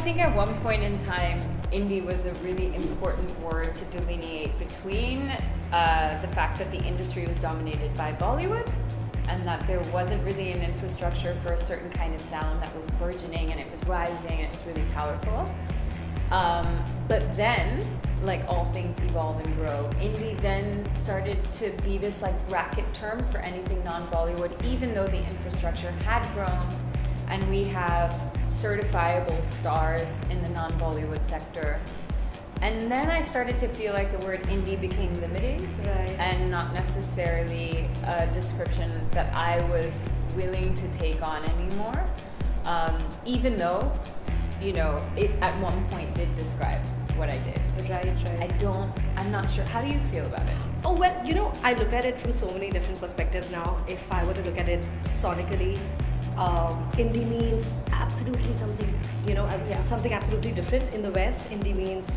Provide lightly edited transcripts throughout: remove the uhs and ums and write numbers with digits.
think at one point in time, indie was a really important word to delineate between the fact that the industry was dominated by Bollywood and that there wasn't really an infrastructure for a certain kind of sound that was burgeoning and it was rising and it was really powerful. But then, like all things evolve and grow, indie then started to be this like bracket term for anything non-Bollywood, even though the infrastructure had grown and we have certifiable stars in the non-Bollywood sector. And then I started to feel like the word indie became limiting, Right. and not necessarily a description that I was willing to take on anymore, even though, you know, it at one point did describe what I did. Right. I'm not sure. How do you feel about it? Oh, well, you know, I look at it from so many different perspectives now. If I were to look at it sonically, indie means absolutely something, you know, something absolutely different in the West. Indie means,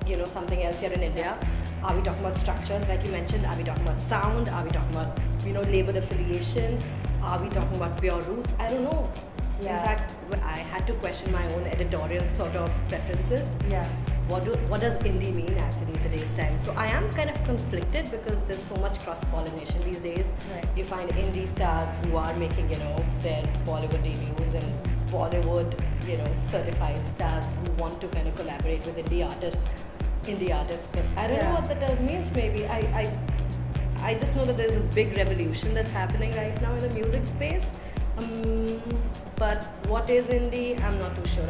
you know, something else here in India. Are we talking about structures, like you mentioned? Are we talking about sound? Are we talking about, you know, label affiliation? Are we talking about pure roots? I don't know. Yeah. In fact, I had to question my own editorial sort of preferences. Yeah. What does indie mean actually in today's time? So I am kind of conflicted because there's so much cross-pollination these days. Right. You find indie stars who are making, you know, their Bollywood debuts, and Bollywood, you know, certified stars who want to kind of collaborate with indie artists. But I don't know what the term means. Maybe I just know that there's a big revolution that's happening right now in the music space. But what is indie? I'm not too sure.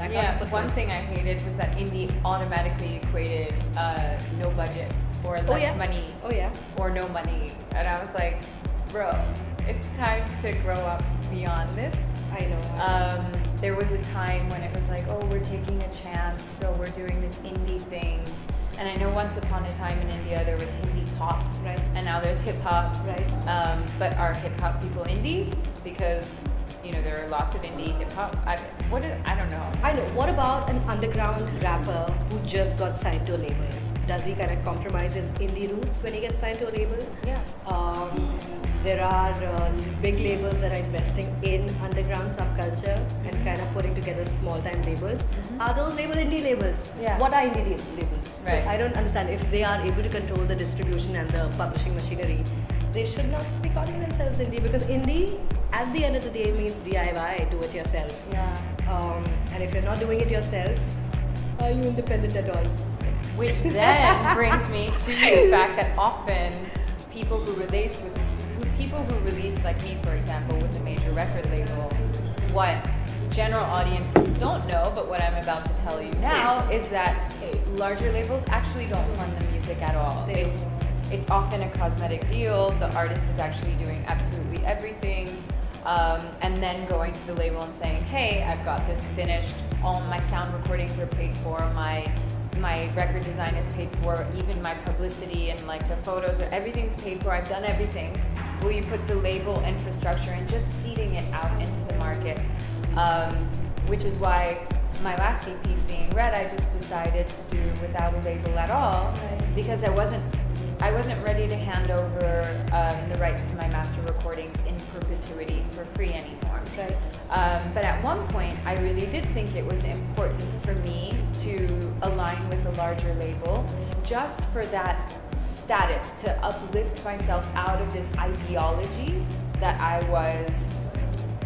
One thing I hated was that indie automatically equated no budget or less money or no money. And I was like, bro, it's time to grow up beyond this. I know. There was a time when it was like, oh, we're taking a chance, so we're doing this indie thing. And I know once upon a time in India there was indie pop, Right. and now there's hip hop. Right. But are hip hop people indie? Because, you know, there are lots of indie hip hop. I don't know. I know. What about an underground rapper who just got signed to a label? Does he kind of compromise his indie roots when he gets signed to a label? Yeah. There are big labels that are investing in underground subculture and kind of putting together small-time labels. Mm-hmm. Are those labels indie labels? Yeah. What are indie labels? Right. So I don't understand. If they are able to control the distribution and the publishing machinery, they should not be calling themselves indie, because indie, at the end of the day, means DIY, do it yourself. Yeah. And if you're not doing it yourself, are you independent at all? Which then brings me to the fact that often people who release like me, for example, with a major record label, what general audiences don't know, but what I'm about to tell you now, is that larger labels actually don't fund the music at all. It's often a cosmetic deal. The artist is actually doing absolutely everything, and then going to the label and saying, hey, I've got this finished, all my sound recordings are paid for, my record design is paid for, even my publicity and like the photos, or everything's paid for, I've done everything. Will you put the label infrastructure and just seeding it out into the market? Which is why my last EP, Seeing Red, I just decided to do without a label at all, because I wasn't ready to hand over the rights to my master recordings in perpetuity for free anymore. Right. But at one point, I really did think it was important for me to align with a larger label, just for that status, to uplift myself out of this ideology that I was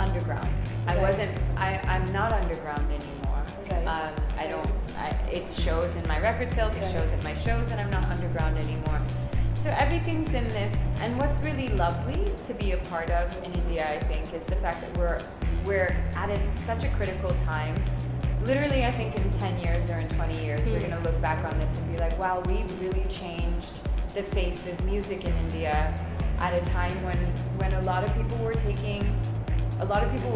underground. I'm not underground anymore. Right. It shows in my record sales, it shows at my shows that I'm not underground anymore. So everything's in this, and what's really lovely to be a part of in India, I think, is the fact that we're at such a critical time. Literally, I think in 10 years or in 20 years, we're going to look back on this and be like, wow, we really changed the face of music in India at a time when a lot of people were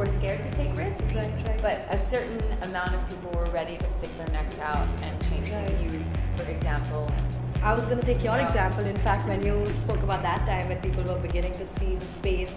scared to take risks, Right. but a certain amount of people were ready to stick their necks out and change the youth, for example. I was going to take your example. In fact, when you spoke about that time when people were beginning to see the space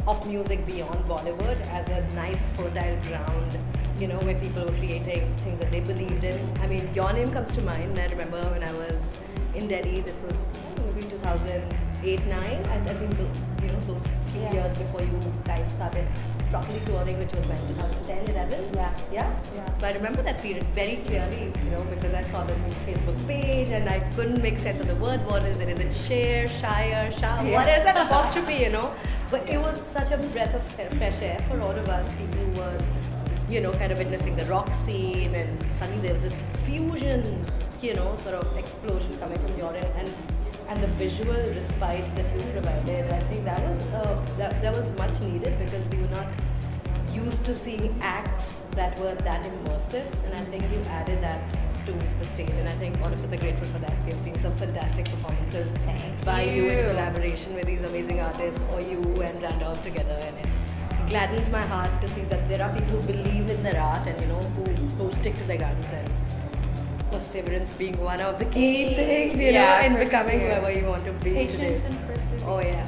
of music beyond Bollywood as a nice fertile ground, you know, where people were creating things that they believed in. I mean, your name comes to mind. I remember when I was in Delhi, this was maybe 2008-9. I think, you know, those few years before you guys started properly touring, which was when 2010, 11. Yeah. Yeah. So I remember that period very clearly, because I saw the Facebook page and I couldn't make sense of the word. What is it? Is it share, shire, shah? Yeah. What is that apostrophe? But it was such a breath of fresh air for all of us people who were, kind of witnessing the rock scene, and suddenly there was this fusion, sort of explosion coming from your end, and the visual respite that you provided. I think that was much needed, because we were not used to seeing acts that were that immersive, and I think you added that to the stage, and I think all of us are grateful for that. We have seen some fantastic performances by you in collaboration with these amazing artists, or you and Randolph together, and it gladdens my heart to see that there are people who believe in their art and who stick to their guns, and perseverance being one of the key things in becoming whoever you want to be. Patience today. and perseverance. Oh yeah.